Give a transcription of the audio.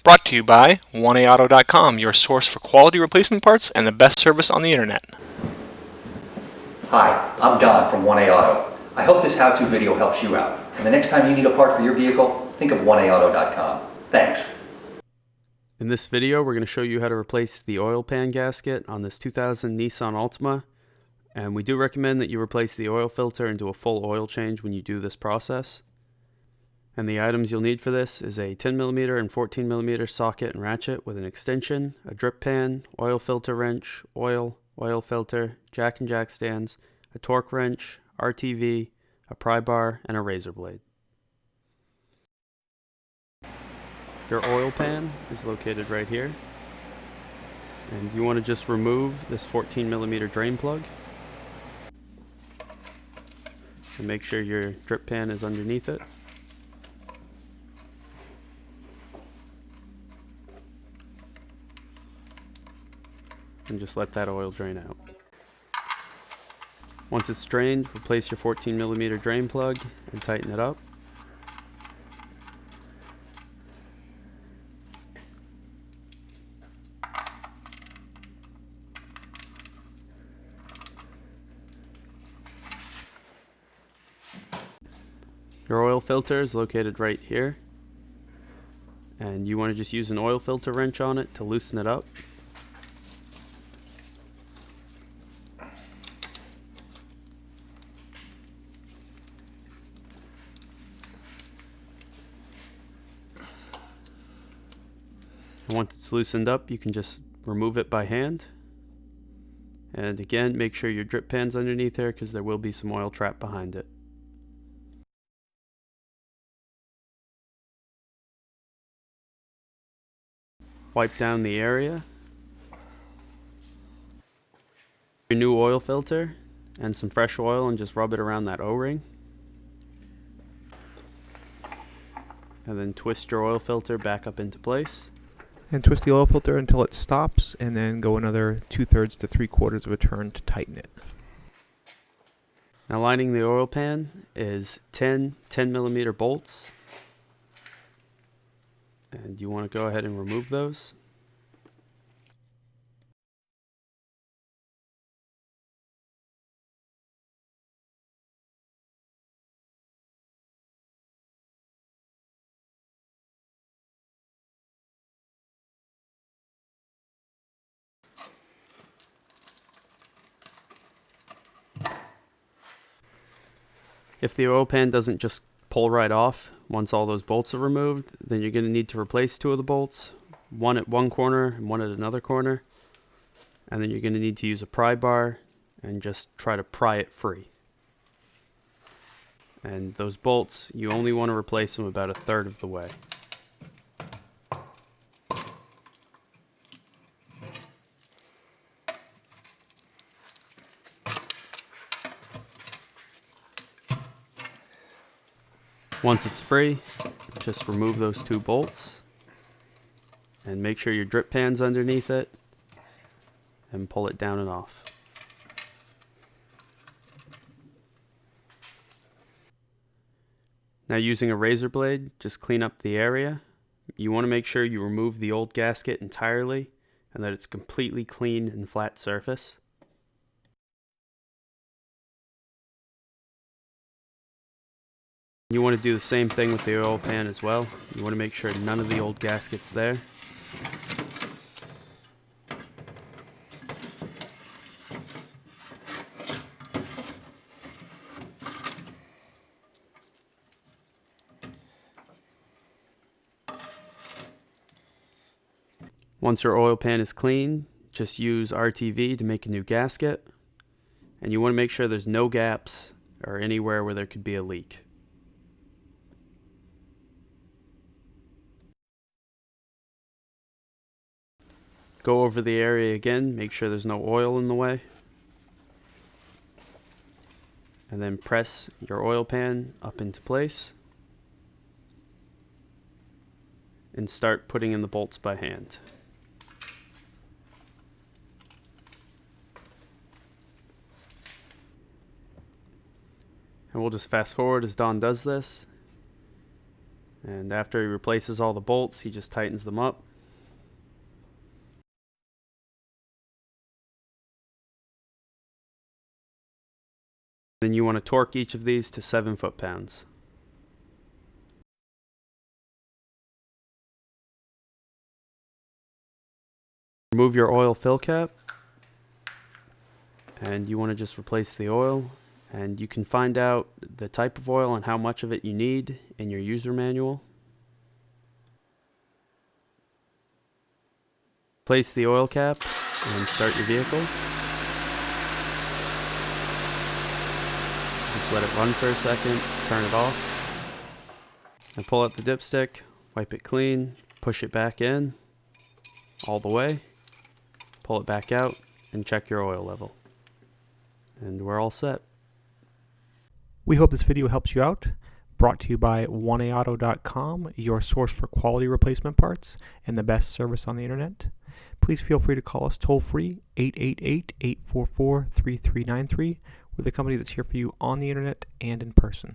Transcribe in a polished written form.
Brought to you by 1AAuto.com, your source for quality replacement parts and the best service on the internet. Hi, I'm Don from 1A Auto. I hope this how-to video helps you out. And the next time you need a part for your vehicle, think of 1AAuto.com. Thanks. In this video, we're going to show you how to replace the oil pan gasket on this 2000 Nissan Altima. And we do recommend that you replace the oil filter and do a full oil change when you do this process. And the items you'll need for this is a 10mm and 14mm socket and ratchet with an extension, a drip pan, oil filter wrench, oil filter, jack and jack stands, a torque wrench, RTV, a pry bar, and a razor blade. Your oil pan is located right here. And you want to just remove this 14mm drain plug. And make sure your drip pan is underneath it. And just let that oil drain out. Once it's drained, replace your 14mm drain plug and tighten it up. Your oil filter is located right here, and you want to just use an oil filter wrench on it to loosen it up. And once it's loosened up, you can just remove it by hand. And again, make sure your drip pan's underneath there because there will be some oil trapped behind it. Wipe down the area. Your new oil filter and some fresh oil and just rub it around that O-ring. And then twist your oil filter back up into place. And twist the oil filter until it stops, and then go another 2/3 to 3/4 of a turn to tighten it. Now lining the oil pan is 10mm bolts. And you want to go ahead and remove those. If the oil pan doesn't just pull right off once all those bolts are removed, then you're going to need to replace 2 of the bolts, one at one corner and one at another corner, and then you're going to need to use a pry bar and just try to pry it free. And those bolts, you only want to replace them about 1/3 of the way. Once it's free, just remove those 2 bolts and make sure your drip pan's underneath it and pull it down and off. Now using a razor blade, just clean up the area. You want to make sure you remove the old gasket entirely and that it's completely clean and flat surface. You want to do the same thing with the oil pan as well. You want to make sure none of the old gasket's there. Once your oil pan is clean, just use RTV to make a new gasket. And you want to make sure there's no gaps or anywhere where there could be a leak. Go over the area again, make sure there's no oil in the way. And then press your oil pan up into place. And start putting in the bolts by hand. And we'll just fast forward as Don does this. And after he replaces all the bolts, he just tightens them up. Then you want to torque each of these to 7 foot-pounds. Remove your oil fill cap, and you want to just replace the oil. And you can find out the type of oil and how much of it you need in your user manual. Place the oil cap and start your vehicle. Just let it run for a second, turn it off, and pull out the dipstick, wipe it clean, push it back in all the way, pull it back out, and check your oil level. And we're all set. We hope this video helps you out. Brought to you by 1AAuto.com, your source for quality replacement parts and the best service on the internet. Please feel free to call us toll-free, 888-844-3393. We're the company that's here for you on the internet and in person.